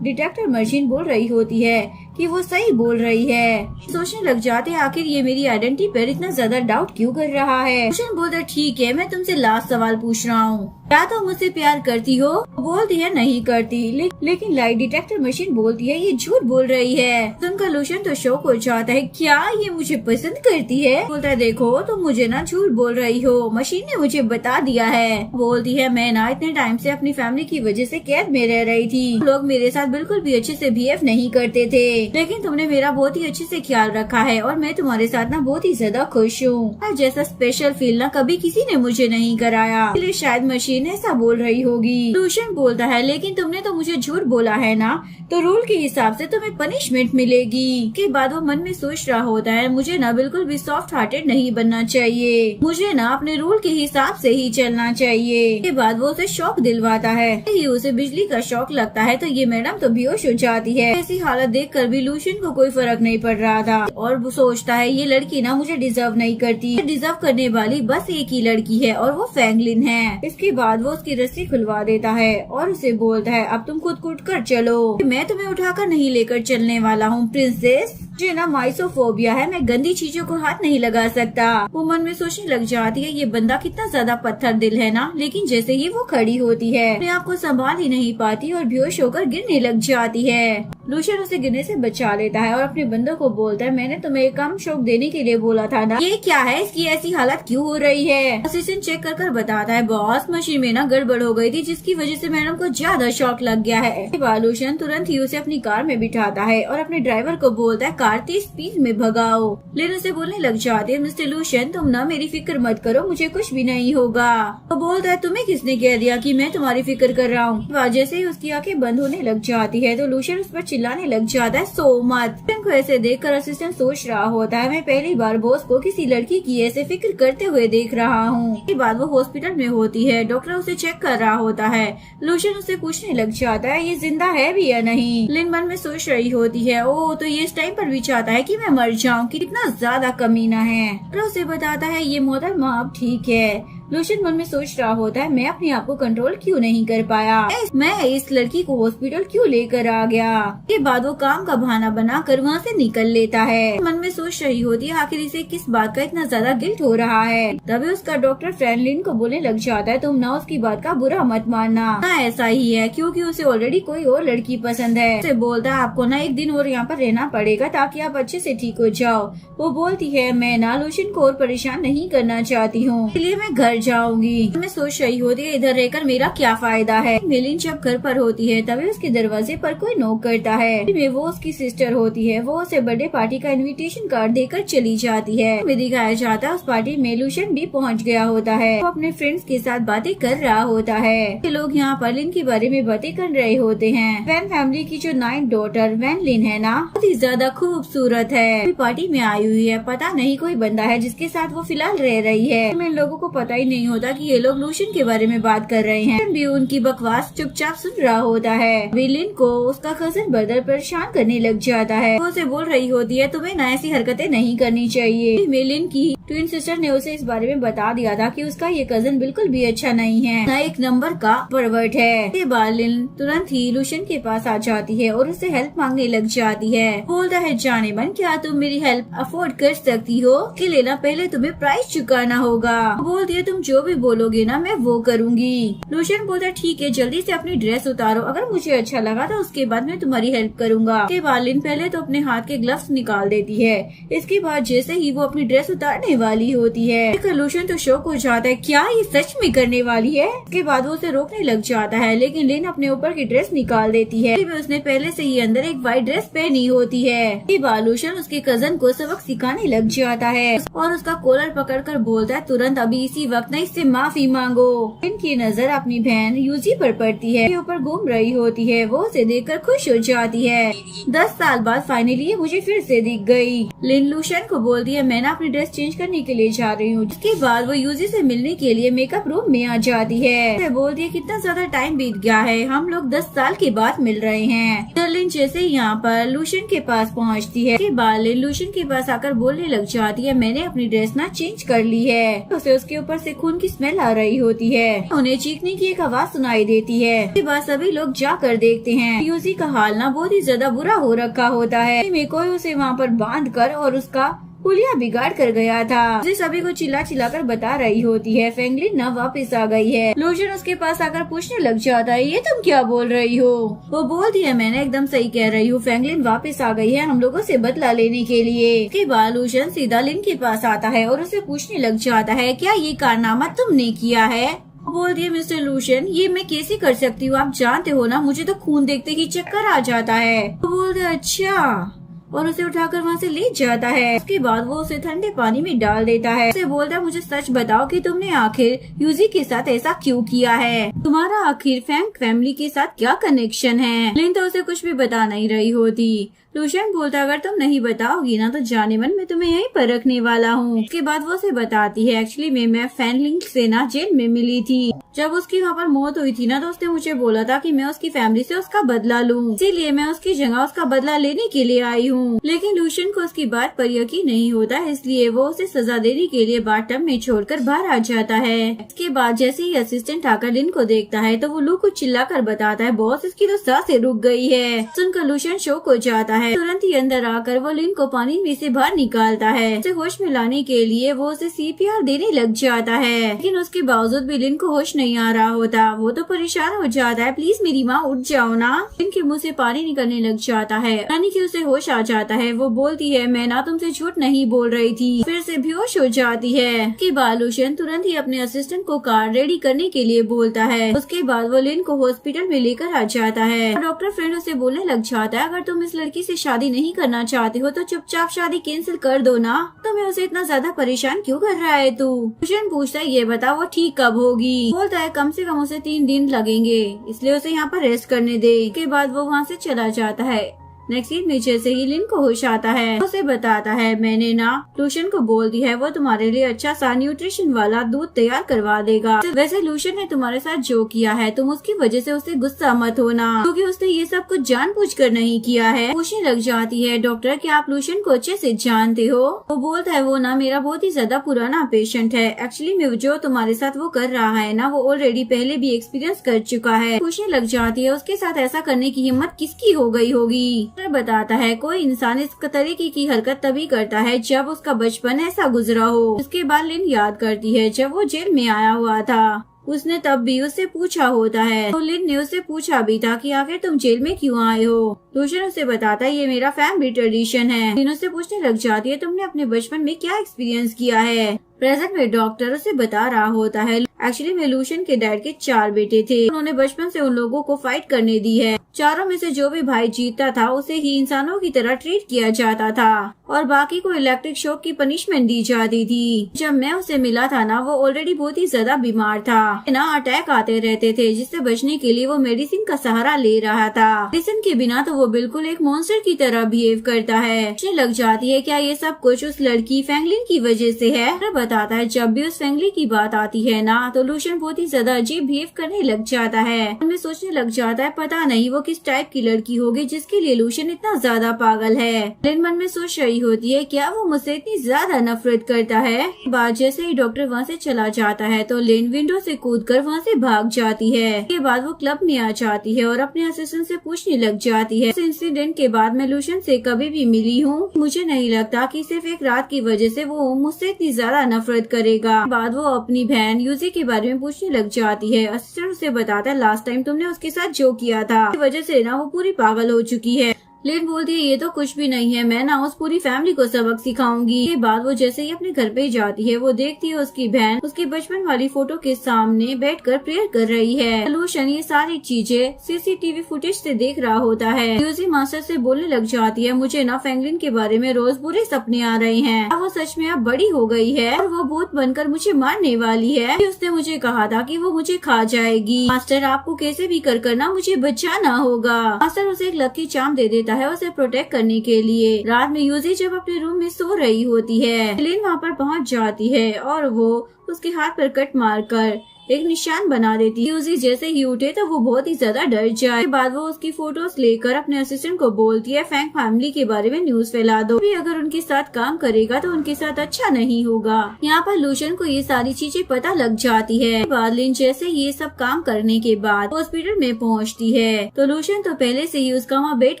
डिटेक्टर मशीन बोल रही होती है कि वो सही बोल रही है। सोचने लग जाते हैं आखिर ये मेरी आइडेंटिटी पर इतना ज्यादा डाउट क्यों कर रहा है। लूशियन बोलता है ठीक है मैं तुमसे लास्ट सवाल पूछ रहा हूँ, क्या तुम मुझसे प्यार करती हो? बोलती है नहीं करती, लेकिन लाई डिटेक्टर मशीन बोलती है ये झूठ बोल रही है। सुनकर लूशियन तो शॉक हो जाता है, क्या ये मुझे पसंद करती है? बोलता है देखो तुम मुझे ना झूठ बोल रही हो, मशीन ने मुझे बता दिया है। बोलती है मैं ना इतने टाइम से अपनी फैमिली की वजह से कैद में रह रही थी, लोग मेरे साथ बिल्कुल भी अच्छे से बिहेव नहीं करते थे, लेकिन तुमने मेरा बहुत ही अच्छे से ख्याल रखा है और मैं तुम्हारे साथ ना बहुत ही ज्यादा खुश हूँ। जैसा स्पेशल फील ना कभी किसी ने मुझे नहीं कराया, इसलिए शायद मशीन ऐसा बोल रही होगी। लूशियन बोलता है लेकिन तुमने तो मुझे झूठ बोला है ना, तो रूल के हिसाब से तुम्हें पनिशमेंट मिलेगी। के बाद वो मन में सोच रहा होता है मुझे ना बिल्कुल भी सॉफ्ट हार्टेड नहीं बनना चाहिए, मुझे ना अपने रूल के हिसाब से ही चलना चाहिए। के बाद वो उसे शॉक दिलवाता है, ही उसे बिजली का शॉक लगता है तो ये मैडम तो बेहोश हो जाती है। ऐसी हालत देखकर भी लूशियन को कोई फर्क नहीं पड़ रहा था और वो सोचता है ये लड़की ना मुझे डिजर्व नहीं करती, डिजर्व करने वाली बस एक ही लड़की है और वो फैंगलिन है। इसके बाद वो उसकी रस्सी खुलवा देता है और उसे बोलता है अब तुम खुद कूद कर चलो, मैं तुम्हें उठाकर नहीं लेकर चलने वाला हूँ प्रिंसेस, मुझे ना माइसोफोबिया है, मैं गंदी चीजों को हाथ नहीं लगा सकता। वो मन में सोचने लग जाती है ये बंदा कितना ज्यादा पत्थर दिल है ना, लेकिन जैसे ही वो खड़ी होती है अपने आप को संभाल ही नहीं पाती और बेहोश होकर गिरने लग जाती है। लूशियन उसे गिरने से बचा लेता है और अपने बंदों को बोलता है मैंने तुम्हें एक कम शौक देने के लिए बोला था ना, ये क्या है, इसकी ऐसी हालत क्यों हो रही है? असिस्टेंट चेक कर बताता है बॉस मशीन में ना गड़बड़ हो गई थी जिसकी वजह से मैडम को ज्यादा शॉक लग गया है। लूशियन तुरंत ही उसे अपनी कार में बिठाता है और अपने ड्राइवर को बोलता है कार तेज स्पीड में भगाओ। लेकिन उसे बोलने लग जाते हैं मिस्टर लूशियन तुम ना मेरी फिक्र मत करो, मुझे कुछ भी नहीं होगा। वो बोलता है तुम्हें किसने कह दिया कि मैं तुम्हारी फिक्र कर रहा हूँ? जैसे ही उसकी आंखें बंद होने लग जाती है तो लूशियन उस पर चिल्लाने लग जाता है सो मत। को ऐसे देखकर असिस्टेंट सोच रहा होता है मैं पहली बार बॉस को किसी लड़की की ऐसे फिक्र करते हुए देख रहा हूँ। इसके बाद वो हॉस्पिटल में होती है, डॉक्टर उसे चेक कर रहा होता है। लूशियन उसे पूछने लग जाता है ये जिंदा है भी या नहीं। लिन मन में सोच रही होती है ओ तो ये इस टाइम पर भी चाहता है कि मैं मर जाऊं, कितना ज्यादा कमीना है। डॉक्टर उसे बताता है ये मोहतरमा अब ठीक है। लूशियन मन में सोच रहा होता है मैं अपने आप को कंट्रोल क्यों नहीं कर पाया, मैं इस लड़की को हॉस्पिटल क्यों लेकर आ गया। के बाद वो काम का बहाना बनाकर वहाँ से निकल लेता है। मन में सोच रही होती है आखिर इसे किस बात का इतना ज्यादा गिल्ट हो रहा है। तभी उसका डॉक्टर फ्रेंड लिन को बोलने लग जाता है तुम ना उसकी बात का बुरा मत मानना, ना ऐसा ही है क्योंकि उसे ऑलरेडी कोई और लड़की पसंद है। उसे बोलता है आपको ना एक दिन और यहाँ पर रहना पड़ेगा ताकि आप अच्छे से ठीक हो जाओ। वो बोलती है मैं ना लूशियन को और परेशान नहीं करना चाहती हूँ, इसलिए मैं घर जाऊंगी। मैं सोच रही होती है इधर रहकर मेरा क्या फायदा है। मिलिन जब घर पर होती है तभी उसके दरवाजे पर कोई नॉक करता है। वो उसकी सिस्टर होती है, वो उसे बर्थडे पार्टी का इनविटेशन कार्ड देकर चली जाती है। में दिखाया जाता है उस पार्टी में लूशियन भी पहुंच गया होता है। वो अपने फ्रेंड्स के साथ बातें कर रहा होता है। लोग यहाँ पर लिन के बारे में बातें कर रहे होते हैं। वैन फैमिली की जो 9th डॉटर वैन लिन है ना बहुत ही ज्यादा खूबसूरत है, पार्टी में आई हुई है। पता नहीं कोई बंदा है जिसके साथ वो फिलहाल रह रही है। इन लोगों को पता ही नहीं होता कि ये लोग लूशियन के बारे में बात कर रहे हैं। भी उनकी बकवास चुपचाप सुन रहा होता है। विलिन को उसका कजन ब्रदर परेशान करने लग जाता है। वो उसे बोल रही होती है तुम्हें ना ऐसी हरकतें नहीं करनी चाहिए। मिलिन की ट्विन सिस्टर ने उसे इस बारे में बता दिया था कि उसका ये कजन बिल्कुल भी अच्छा नहीं है, ना एक नंबर का परवर्ट है। इसके बाद लिन तुरंत ही लूशियन के पास आ जाती है और उससे हेल्प मांगने लग जाती है। बोलता है जाने मन क्या तुम मेरी हेल्प अफोर्ड कर सकती हो, कि लेना पहले तुम्हें प्राइस चुकाना होगा। बोलती है तुम जो भी बोलोगे ना मैं वो करूँगी। लूशियन बोलता है ठीक है जल्दी से अपनी ड्रेस उतारो, अगर मुझे अच्छा लगा तो उसके बाद मैं तुम्हारी हेल्प करूँगा। इसके बाद लिन पहले तो अपने हाथ के ग्लव्स निकाल देती है। इसके बाद जैसे ही वो अपनी ड्रेस उतारने वाली होती है लूशियन तो शॉक हो जाता है क्या ये सच में करने वाली है। इसके बाद वो उसे रोकने लग जाता है लेकिन लिन अपने ऊपर की ड्रेस निकाल देती है। उसने पहले से ही अंदर एक व्हाइट ड्रेस पहनी होती है। इसके बाद लूशियन उसके कजन को सबक सिखाने लग जाता है और उसका कॉलर पकड़कर बोलता है तुरंत अभी इसी वक्त न इससे माफी मांगो। इनकी नजर अपनी बहन यूजी पर पड़ती है, ऊपर घूम रही होती है। वो उसे देखकर खुश हो जाती है। 10 साल बाद फाइनली मुझे फिर से दिख गई। लिन लूशियन को बोलती है मैं ना अपनी ड्रेस चेंज करने करने के लिए जा रही हूँ। उसके बाद वो यूजी से मिलने के लिए मेकअप रूम में आ जाती है। बोलती है कितना ज्यादा टाइम बीत गया है, हम लोग 10 साल के बाद मिल रहे हैं। लिन जैसे यहाँ पर लूशन के पास पहुँचती है, उसके बाद लिन लूशन के पास आकर बोलने लग जाती है मैंने अपनी ड्रेस ना चेंज कर ली है। उसे उसके ऊपर से खून की स्मेल आ रही होती है। उन्हें चीखने की एक आवाज सुनाई देती है। उसके बाद सभी लोग जाकर देखते हैं। यूजी का हाल ना बहुत ही ज्यादा बुरा हो रखा होता है। में कोई उसे वहाँ पर बांध कर और उसका पुलिया बिगाड़ कर गया था। उसे सभी को चिल्ला चिल्ला कर बता रही होती है फ्रैंकलिन ना वापस आ गई है। लूशन उसके पास आकर पूछने लग जाता है ये तुम क्या बोल रही हो। वो बोलती है मैंने एकदम सही कह रही हूँ, फ्रैंकलिन वापस आ गई है हम लोगों से बदला लेने के लिए। उसके बाद लूशन सीधा लिन के पास आता है और उसे पूछने लग जाता है क्या ये कारनामा तुमने किया है। बोलती है मिस्टर लूशन ये मैं कैसे कर सकती हूँ, आप जानते हो ना मुझे तो खून देखते ही चक्कर आ जाता है। वो बोलते अच्छा और उसे उठाकर वहाँ से ले जाता है। उसके बाद वो उसे ठंडे पानी में डाल देता है। उसे बोलता है मुझे सच बताओ कि तुमने आखिर यूजी के साथ ऐसा क्यों किया है, तुम्हारा आखिर फ्रैंक फैमिली के साथ क्या कनेक्शन है। लिन तो उसे कुछ भी बता नहीं रही होती। लूशन बोलता अगर तुम नहीं बताओगी ना तो जाने मन मैं तुम्हें यहीं पर रखने वाला हूँ। उसके बाद वो उसे बताती है एक्चुअली मैं फ्रैंकलिन से ना जेल में मिली थी। जब उसकी वहाँ पर मौत हुई थी ना तो उसने मुझे बोला था कि मैं उसकी फैमिली से उसका बदला लूँ, इसीलिए मैं उसकी जगह उसका बदला लेने के लिए आई हूँ। लेकिन लूशन को उसकी बात पर यकीन नहीं होता, इसलिए वो उसे सजा देने के लिए बाथटब में छोड़कर बाहर आ जाता है। इसके बाद जैसे ही असिस्टेंट आकर लिन को देखता है तो वो लू को चिल्लाकर बताता है बॉस इसकी तो सांसें रुक गई है। सुनकर लूशन शॉक हो जाता है। तुरंत ही अंदर आकर वो लिन को पानी में से बाहर निकालता है। उसे होश में लाने के लिए वो उसे CPR देने लग जाता है, लेकिन उसके बावजूद भी लिन को होश नहीं आ रहा होता। वो तो परेशान हो जाता है प्लीज मेरी माँ उठ जाओ ना। लिन के मुँह से पानी निकलने लग जाता है, यानी कि उसे होश आ जाता है। वो बोलती है मैं ना तुमसे झूठ नहीं बोल रही थी, फिर से बेहोश हो जाती है। कि लूशन तुरंत ही अपने असिस्टेंट को कार रेडी करने के लिए बोलता है। उसके बाद वो लिन को हॉस्पिटल में लेकर आ जाता है। डॉक्टर फ्रेंड उसे बोलने लग जाता है अगर तुम इस लड़की से शादी नहीं करना चाहते हो तो चुपचाप शादी कैंसिल कर दो ना, तुम्हें उसे इतना ज्यादा परेशान क्यों कर रहा है तू। लूशन पूछता है ये बता वो ठीक कब होगी। बोलता है कम से कम उसे 3 दिन लगेंगे, इसलिए उसे यहाँ पर रेस्ट करने दे। के बाद वो वहाँ से चला जाता है। नेक्स्ट सीन में जैसे ही लिन को होश आता है उसे बताता है मैंने ना लूशन को बोल दी है वो तुम्हारे लिए अच्छा सा न्यूट्रिशन वाला दूध तैयार करवा देगा। वैसे लूशन ने तुम्हारे साथ जो किया है तुम उसकी वजह से उसे गुस्सा मत होना, क्योंकि उसने ये सब कुछ जानबूझकर नहीं किया है। पूछने लग जाती है डॉक्टर क्या आप लूशन को अच्छे से जानते हो। वो बोलता है वो ना मेरा बहुत ही ज्यादा पुराना पेशेंट है। एक्चुअली में जो तुम्हारे साथ वो कर रहा है ना वो ऑलरेडी पहले भी एक्सपीरियंस कर चुका है। पूछने लग जाती है उसके साथ ऐसा करने की हिम्मत किसकी हो गई होगी। बताता है कोई इंसान इस तरीके की हरकत तभी करता है जब उसका बचपन ऐसा गुजरा हो। उसके बाद लिन याद करती है जब वो जेल में आया हुआ था उसने तब भी उससे पूछा होता है। तो लिन ने उससे पूछा भी था कि आखिर तुम जेल में क्यों आए हो। लूशन उसे बताता है ये मेरा फैमिली ट्रेडिशन है। लिन उससे पूछने लग जाती है तुमने अपने बचपन में क्या एक्सपीरियंस किया है। प्रेजेंट में डॉक्टर उसे बता रहा होता है एक्चुअली में लूशन के डैड के 4 बेटे थे। उन्होंने बचपन से उन लोगों को फाइट करने दी है। चारों में से जो भी भाई जीतता था उसे ही इंसानों की तरह ट्रीट किया जाता था और बाकी को इलेक्ट्रिक शॉक की पनिशमेंट दी जाती थी। जब मैं उसे मिला था ना वो ऑलरेडी बहुत ही ज्यादा बीमार था ना, अटैक आते रहते थे जिससे बचने के लिए वो मेडिसिन का सहारा ले रहा था। मेडिसिन के बिना तो वो बिल्कुल एक मॉन्स्टर की तरह बिहेव करता है। लग जाती है क्या ये सब कुछ उस लड़की फ्रैंकलिन की वजह से है। बताता है जब भी उस फ्रैंकलिन की बात आती है ना तो लूशन बहुत ही ज्यादा अजीब बिहेव करने लग जाता है। उनमें सोचने लग जाता है पता नहीं वो किस टाइप की लड़की होगी जिसके लिए लूशन इतना ज्यादा पागल है। लिन मन में सोच रही होती है क्या वो मुझसे इतनी ज्यादा नफरत करता है। बाद जैसे ही डॉक्टर वहाँ से चला जाता है तो लिन विंडो से कूदकर वहाँ से भाग जाती है। इसके बाद वो क्लब में आ जाती है और अपने असिस्टेंट से पूछने लग जाती है इस इंसिडेंट के बाद मैं लूशन से कभी भी मिली हूँ, मुझे नहीं लगता कि सिर्फ एक रात की वजह से वो मुझसे इतनी ज्यादा नफरत करेगा। बाद वो अपनी बहन यूजी के बारे में पूछने लग जाती है। असिस्टेंट उसे बताता है लास्ट टाइम तुमने उसके साथ जो किया था इस वजह से ना वो पूरी पागल हो चुकी है। लिन बोलती है ये तो कुछ भी नहीं है, मैं ना उस पूरी फैमिली को सबक सिखाऊंगी। के बाद वो जैसे ही अपने घर पे जाती है वो देखती है उसकी बहन उसकी बचपन वाली फोटो के सामने बैठकर प्रेयर कर रही है। लूशन ये सारी चीजें CCTV फुटेज से देख रहा होता है। यूजी मास्टर से बोलने लग जाती है मुझे ना फ्रैंकलिन के बारे में रोज बुरे सपने आ रहे हैं। वो सच में अब बड़ी हो गई है और वो भूत बनकर मुझे मारने वाली है। उसने मुझे कहा था कि वो मुझे खा जाएगी। मास्टर आपको कैसे भी कर करना मुझे बचाना होगा। मास्टर उसे एक लकी चार्म दे देता देता है उसे प्रोटेक्ट करने के लिए। रात में यूजी जब अपने रूम में सो रही होती है, लिन वहाँ पर पहुँच जाती है और वो उसके हाथ पर कट मारकर एक निशान बना देती है। यूजी जैसे ही उठे तो वो बहुत ही ज्यादा डर जाए। के बाद वो उसकी फोटोज लेकर अपने असिस्टेंट को बोलती है फैंग फैमिली के बारे में न्यूज फैला दो, भी अगर उनके साथ काम करेगा तो उनके साथ अच्छा नहीं होगा। यहाँ पर लूशन को ये सारी चीजें पता लग जाती है। बाद लिन जैसे ये सब काम करने के बाद हॉस्पिटल में पहुँचती है तो लूशन तो पहले से ही उसका वहाँ बैठ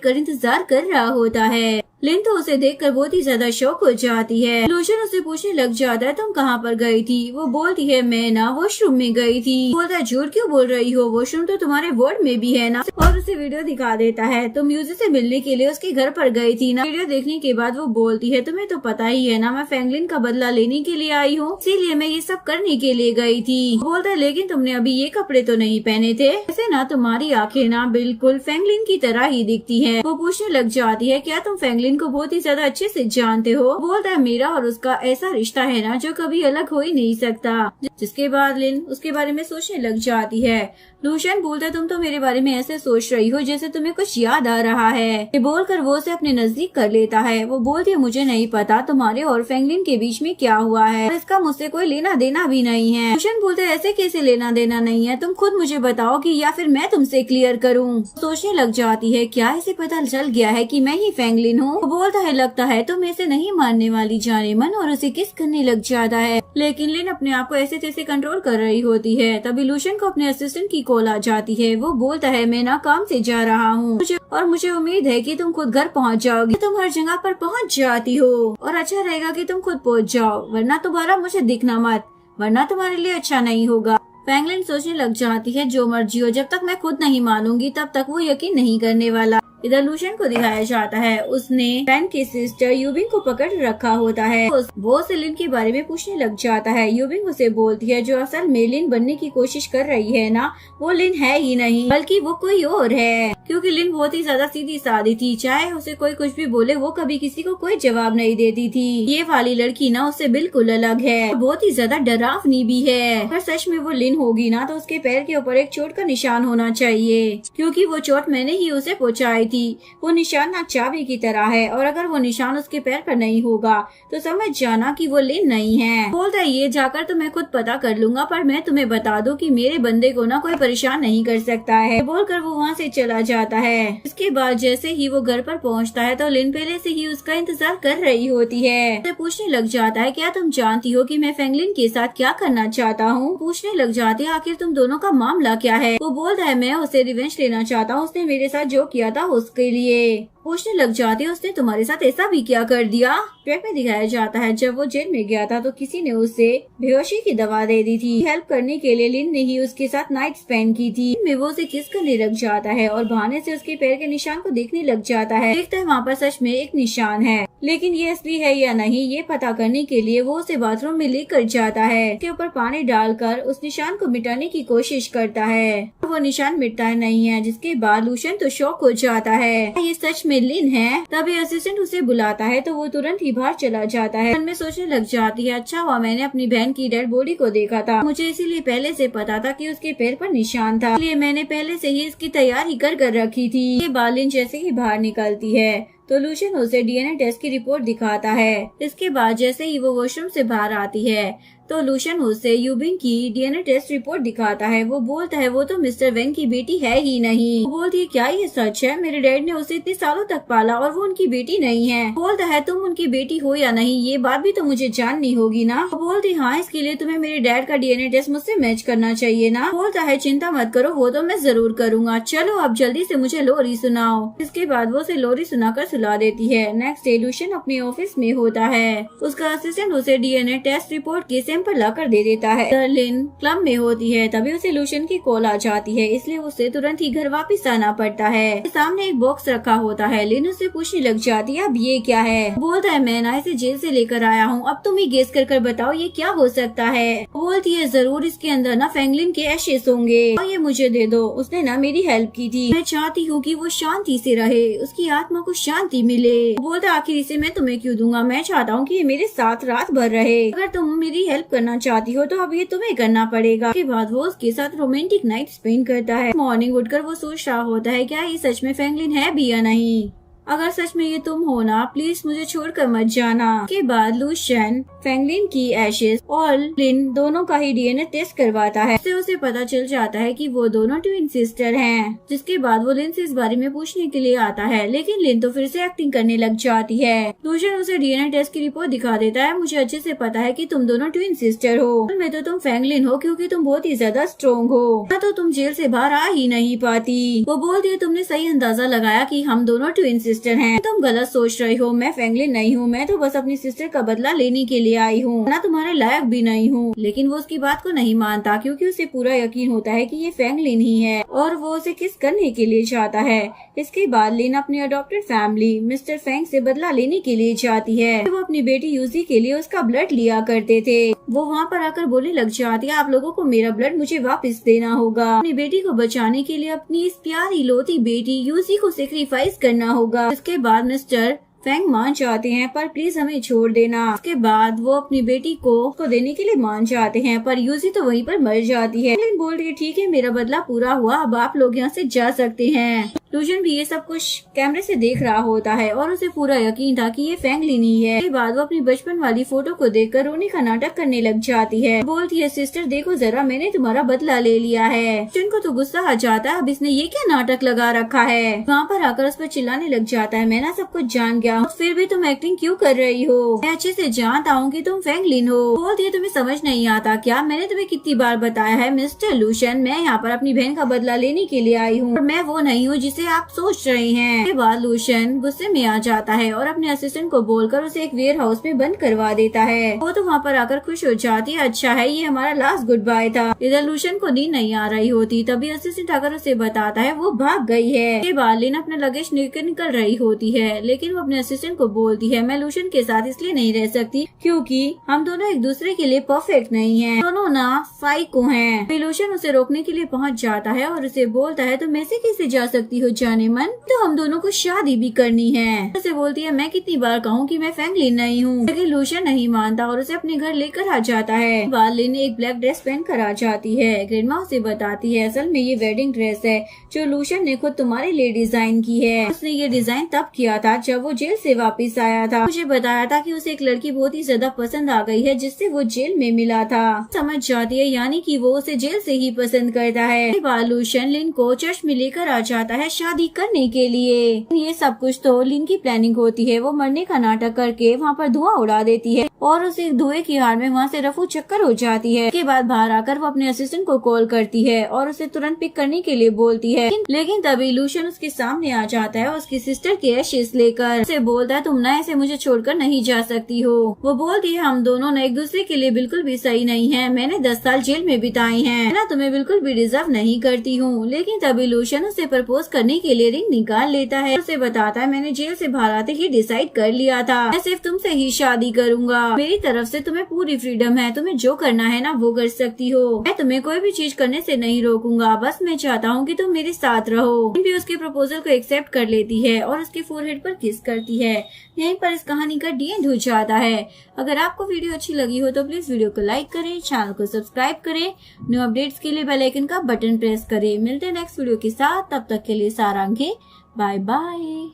कर इंतजार कर रहा होता है। लिन तो उसे देखकर बहुत ही ज्यादा शौक हो जाती है। लूशन उसे पूछने लग जाता है तुम कहाँ पर गई थी? वो बोलती है मैं ना वॉशरूम में गई थी। बोलता है झूठ क्यों बोल रही हो, वॉशरूम तो तुम्हारे वार्ड में भी है ना। और उसे वीडियो दिखा देता है तुम म्यूजिक से मिलने के लिए उसके घर पर गई थी ना। वीडियो देखने के बाद वो बोलती है तुम्हें तो पता ही है ना मैं फैंगलिन का बदला लेने के लिए आई हूँ, इसीलिए मैं ये सब करने के लिए गई थी। बोलता है लेकिन तुमने अभी ये कपड़े तो नहीं पहने थे। ऐसे ना तुम्हारी आंखें ना बिल्कुल फैंगलिन की तरह ही दिखती है। वो पूछने लग जाती है क्या तुम फैंगलिन को बहुत ही ज्यादा अच्छे से जानते हो? बोलता है मेरा और उसका ऐसा रिश्ता है ना जो कभी अलग हो ही नहीं सकता। जिसके बाद लिन उसके बारे में सोचने लग जाती है। लूशन बोलता है तुम तो मेरे बारे में ऐसे सोच रही हो जैसे तुम्हें कुछ याद आ रहा है। ये बोलकर वो उसे अपने नजदीक कर लेता है। वो बोलती है मुझे नहीं पता तुम्हारे और फैंगलिन के बीच में क्या हुआ है और इसका मुझसे कोई लेना देना भी नहीं है। लूशन बोलते है ऐसे कैसे लेना देना नहीं है, तुम खुद मुझे बताओ कि या फिर मैं तुमसे क्लियर करूँ। सोचने लग जाती है क्या इसे पता चल गया है कि मैं ही फैंगलिन हूँ। बोलता है लगता है तुम ऐसे नहीं मानने वाली जाने मन, और उसे किस करने लग जाता है। लेकिन लिन अपने आप को ऐसे तैसे कंट्रोल कर रही होती है। तभी लूशन को अपने असिस्टेंट की कॉल आ जाती है। वो बोलता है मैं ना काम से जा रहा हूँ और मुझे उम्मीद है कि तुम खुद घर पहुँच जाओगी। तुम हर जगह पर पहुँच जाती हो और अच्छा रहेगा कि तुम खुद पहुँच जाओ, वरना दोबारा मुझे दिखना मत, वरना तुम्हारे लिए अच्छा नहीं होगा। फैंगलिन सोचने लग जाती है जो मर्जी हो, जब तक मैं खुद नहीं मानूंगी तब तक वो यकीन नहीं करने वाला। इधर लूशन को दिखाया जाता है उसने फैन की सिस्टर यूबिंग को पकड़ रखा होता है। वो उसे लिन के बारे में पूछने लग जाता है। यूबिंग उसे बोलती है जो असल में लिन बनने की कोशिश कर रही है ना, वो लिन है ही नहीं बल्कि वो कोई और है। क्योंकि लिन बहुत ही ज्यादा सीधी सादी थी, चाहे उसे कोई कुछ भी बोले वो कभी किसी को कोई जवाब नहीं देती थी। ये वाली लड़की ना उससे बिल्कुल अलग है, बहुत ही ज्यादा डरावनी भी है। अगर सच में वो लिन होगी ना तो उसके पैर के ऊपर एक चोट का निशान होना चाहिए, क्योंकि वो चोट मैंने ही उसे पहुँचाई थी। वो निशान ना चाबी की तरह है और अगर वो निशान उसके पैर पर नहीं होगा तो समझ जाना कि वो लिन नहीं है। बोलता है ये जाकर तो मैं खुद पता कर लूंगा, पर मैं तुम्हें बता दूं कि मेरे बंदे को ना कोई परेशान नहीं कर सकता है। बोलकर वो वहाँ से चला जाता है। इसके बाद जैसे ही वो घर पर पहुँचता है तो लिन पहले से ही उसका इंतजार कर रही होती है। उसे पूछने लग जाता है क्या तुम जानती हो कि मैं फैंगलिन के साथ क्या करना चाहता हूँ? पूछने लग जाती है आखिर तुम दोनों का मामला क्या है? वो बोलता है मैं उसे रिवेंज लेना चाहता हूँ, उसने मेरे साथ जो किया था उसके लिए। पूछने लग जाती है उसने तुम्हारे साथ ऐसा भी क्या कर दिया? ट्रैक में दिखाया जाता है जब वो जेल में गया था तो किसी ने उसे बेहोशी की दवा दे दी थी। हेल्प करने के लिए लिन ने ही उसके साथ नाइट स्पेंड की थी। में वो उसे किस करने लग जाता है और बहाने से उसके पैर के निशान को देखने लग जाता है। देखता है वहाँ पर सच में एक निशान है, लेकिन ये असली है या नहीं ये पता करने के लिए वो उसे बाथरूम में लेकर जाता है। उसके ऊपर पानी डालकर उस निशान को मिटाने की कोशिश करता है। वो निशान मिटता नहीं है, जिसके बाद लूशन तो शॉक हो जाता है ये सच में लिन है। तभी असिस्टेंट उसे बुलाता है तो वो तुरंत ही बाहर चला जाता है। मन में सोचने लग जाती है अच्छा हुआ मैंने अपनी बहन की डेड बॉडी को देखा था, मुझे इसीलिए पहले से पता था कि उसके पैर पर निशान था, इसलिए मैंने पहले से ही इसकी तैयारी कर रखी थी। ये बालिन जैसे ही बाहर निकलती है तो लूशन उसे डीएनए टेस्ट की रिपोर्ट दिखाता है। इसके बाद जैसे ही वो वॉशरूम से बाहर आती है तो लूशन उसे यूबिंग की डीएनए टेस्ट रिपोर्ट दिखाता है। वो बोलता है वो तो मिस्टर वेंग की बेटी है ही नहीं। वो बोलती है क्या ये सच है? मेरे डैड ने उसे इतने सालों तक पाला और वो उनकी बेटी नहीं है। बोलता है तुम उनकी बेटी हो या नहीं ये बात भी तो मुझे जाननी होगी ना। वो बोलती हाँ इसके लिए तुम्हें मेरे डैड का डीएनए टेस्ट मुझसे मैच करना चाहिए ना। बोलता है चिंता मत करो वो तो मैं जरूर करूँगा, चलो अब जल्दी से मुझे लोरी सुनाओ। इसके बाद वो उसे लोरी सुनाकर सुला देती है। नेक्स्ट डे लूशन अपने ऑफिस में होता है। उसका असिस्टेंट उसे डीएनए टेस्ट रिपोर्ट के पर लाकर दे देता है। लिन क्लब में होती है तभी उसे लूशन की कॉल आ जाती है, इसलिए उसे तुरंत ही घर वापस आना पड़ता है। सामने एक बॉक्स रखा होता है। लिन उसे पूछने लग जाती है अब ये क्या है? बोलता है मैं ना इसे जेल से लेकर आया हूँ, अब तुम ही गेस कर बताओ ये क्या हो सकता है? बोलती है जरूर इसके अंदर ना फैंगलिन के एशेस होंगे और ये मुझे दे दो, उसने ना मेरी हेल्प की थी, मैं चाहती हूँ कि वो शांति से रहे, उसकी आत्मा को शांति मिले। बोलता आखिर इसे मैं तुम्हें क्यों दूंगा, मैं चाहता हूँ कि ये मेरे साथ रात भर रहे, अगर तुम मेरी हेल्प करना चाहती हो तो अब ये तुम्हें करना पड़ेगा। उसके बाद वो उसके साथ रोमांटिक नाइट स्पेंड करता है। मॉर्निंग उठकर वो सोच रहा होता है क्या ये सच में फैंगलिन है भी या नहीं। अगर सच में ये तुम हो ना, प्लीज मुझे छोड़कर मत जाना। के बाद लूशियन फैंगलिन की एशेज और लिन दोनों का ही डीएनए टेस्ट करवाता है। इससे उसे पता चल जाता है कि वो दोनों ट्विन सिस्टर हैं। जिसके बाद वो लिन से इस बारे में पूछने के लिए आता है, लेकिन लिन तो फिर से एक्टिंग करने लग जाती है। लूशियन उसे डीएनए टेस्ट की रिपोर्ट दिखा देता है। मुझे अच्छे से पता है कि तुम दोनों ट्विन सिस्टर हो। में तो तुम फैंगलिन हो क्योंकि तुम बहुत ही ज्यादा स्ट्रॉन्ग हो, ना तो तुम जेल से बाहर आ ही नहीं पाती। वो बोलती है, तुमने सही अंदाजा लगाया कि हम दोनों ट्विन सिस्टर हैं। तुम गलत सोच रही हो, मैं फैंगलिन नहीं हूँ। मैं तो बस अपनी सिस्टर का बदला लेने के लिए आई हूँ, ना तुम्हारे लायक भी नहीं हूँ। लेकिन वो उसकी बात को नहीं मानता क्योंकि उसे पूरा यकीन होता है कि ये फैंगलिन ही है और वो उसे किस करने के लिए चाहता है। इसके बाद लिन अपनी अडॉप्टेड फैमिली मिस्टर फैंग से बदला लेने के लिए जाती है। वो अपनी बेटी यूजी के लिए उसका ब्लड लिया करते थे। वो वहाँ पर आकर बोलने लग जाती है, आप लोगों को मेरा ब्लड मुझे वापस देना होगा। अपनी बेटी को बचाने के लिए अपनी इस प्यारी लोती बेटी यूजी को सेक्रीफाइस करना होगा। इसके बाद मिस्टर फैंग मान जाते हैं, पर प्लीज हमें छोड़ देना। उसके बाद वो अपनी बेटी को देने के लिए मान जाते हैं, पर यूजी तो वहीं पर मर जाती है। लेकिन बोल रही है, ठीक है मेरा बदला पूरा हुआ, अब आप लोग यहाँ से जा सकते हैं। लूशियन भी ये सब कुछ कैमरे से देख रहा होता है और उसे पूरा यकीन था कि ये फैंगलिन ही है। उसके बाद वो अपनी बचपन वाली फोटो को देखकर रोने का नाटक करने लग जाती है। बोलती है, सिस्टर देखो जरा, मैंने तुम्हारा बदला ले लिया है। लूशियन को तो गुस्सा आ जाता है, अब इसने ये क्या नाटक लगा रखा है। वहाँ पर आकर उस पर चिल्लाने लग जाता है, मैं ना सब कुछ जान गया, फिर भी तुम एक्टिंग क्यों कर रही हो? मैं अच्छे से जानता हूँ कि तुम फैंगलिन हो। बोलती है, तुम्हें समझ नहीं आता क्या? मैंने तुम्हें कितनी बार बताया है मिस्टर लूशियन, मैं यहाँ पर अपनी बहन का बदला लेने के लिए आई हूँ, मैं वो नहीं हूँ जिसे आप सोच रहे हैं। के बाद लूशियन गुस्से में आ जाता है और अपने असिस्टेंट को बोलकर उसे एक वेयर हाउस में बंद करवा देता है। वो तो वहाँ पर आकर खुश हो जाती है, अच्छा है ये हमारा लास्ट गुड बाय था। इधर लूशियन को नींद नहीं आ रही होती, तभी असिस्टेंट आकर उसे बताता है वो भाग गई है। के बाद लिन अपना लगेज लेकर निकल रही होती है, लेकिन वो अपने असिस्टेंट को बोलती है, मैं लूशियन के साथ इसलिए नहीं रह सकती क्योंकि हम दोनों एक दूसरे के लिए परफेक्ट नहीं हैं। दोनों ना साइको हैं। लूशियन उसे रोकने के लिए पहुंच जाता है और उसे बोलता है, तुम ऐसे कैसे जा सकती हो जाने मन, तो हम दोनों को शादी भी करनी है। उसे बोलती है, मैं कितनी बार कहूँ कि मैं फैंगलिन नहीं हूँ, लेकिन लूशियन नहीं मानता और उसे अपने घर लेकर आ जाता है। बाद लिन एक ब्लैक ड्रेस पहन कर आ जाती है। ग्रैंडमा उसे बताती है, असल में ये वेडिंग ड्रेस है जो लूशियन ने खुद तुम्हारे लिए डिजाइन की है। उसने ये डिजाइन तब किया था जब वो जेल से वापस आया था। मुझे बताया था कि उसे एक लड़की बहुत ही ज्यादा पसंद आ गई है जिससे वो जेल में मिला था। समझ जाती है, यानी कि वो उसे जेल से ही पसंद करता है। लूशियन लिन को चर्च में लेकर आ जाता है शादी करने के लिए। ये सब कुछ तो लिन की प्लानिंग होती है। वो मरने का नाटक करके वहाँ पर धुआं उड़ा देती है और उसे धुएं की हार में वहाँ से रफू चक्कर हो जाती है। के बाद बाहर आकर वो अपने असिस्टेंट को कॉल करती है और उसे तुरंत पिक करने के लिए बोलती है। लेकिन तभी लूशियन उसके सामने आ जाता है उसकी सिस्टर के एशेस लेकर। उसे बोलता है, तुम ना ऐसे मुझे छोड़कर नहीं जा सकती हो। वो बोलती है, हम दोनों ना एक दूसरे के लिए बिल्कुल भी सही नहीं है। मैंने 10 साल जेल में बिताए हैं, ना तुम्हें बिल्कुल भी डिजर्व नहीं करती हूँ। लेकिन तभी लूशियन उसे प्रपोज करने के लिए रिंग निकाल लेता है। उसे बताता है, मैंने जेल से बाहर आते ही डिसाइड कर लिया था, मैं सिर्फ तुमसे ही शादी करूंगा। मेरी तरफ से तुम्हें पूरी फ्रीडम है, तुम्हें जो करना है ना वो कर सकती हो। मैं तुम्हें कोई भी चीज करने से नहीं रोकूंगा, बस मैं चाहता हूँ कि तुम मेरे साथ रहो। भी उसके प्रपोजल को एक्सेप्ट कर लेती है और उसके फोरहेड पर किस करती है। यहीं पर इस कहानी का डी एंड हो जाता है। अगर आपको वीडियो अच्छी लगी हो तो प्लीज वीडियो को लाइक करें, चैनल को सब्सक्राइब करें, न्यू अपडेट्स के लिए बेल आइकन का बटन प्रेस करें। मिलते हैं नेक्स्ट वीडियो के साथ, तब तक के लिए सारांगे, बाय बाय।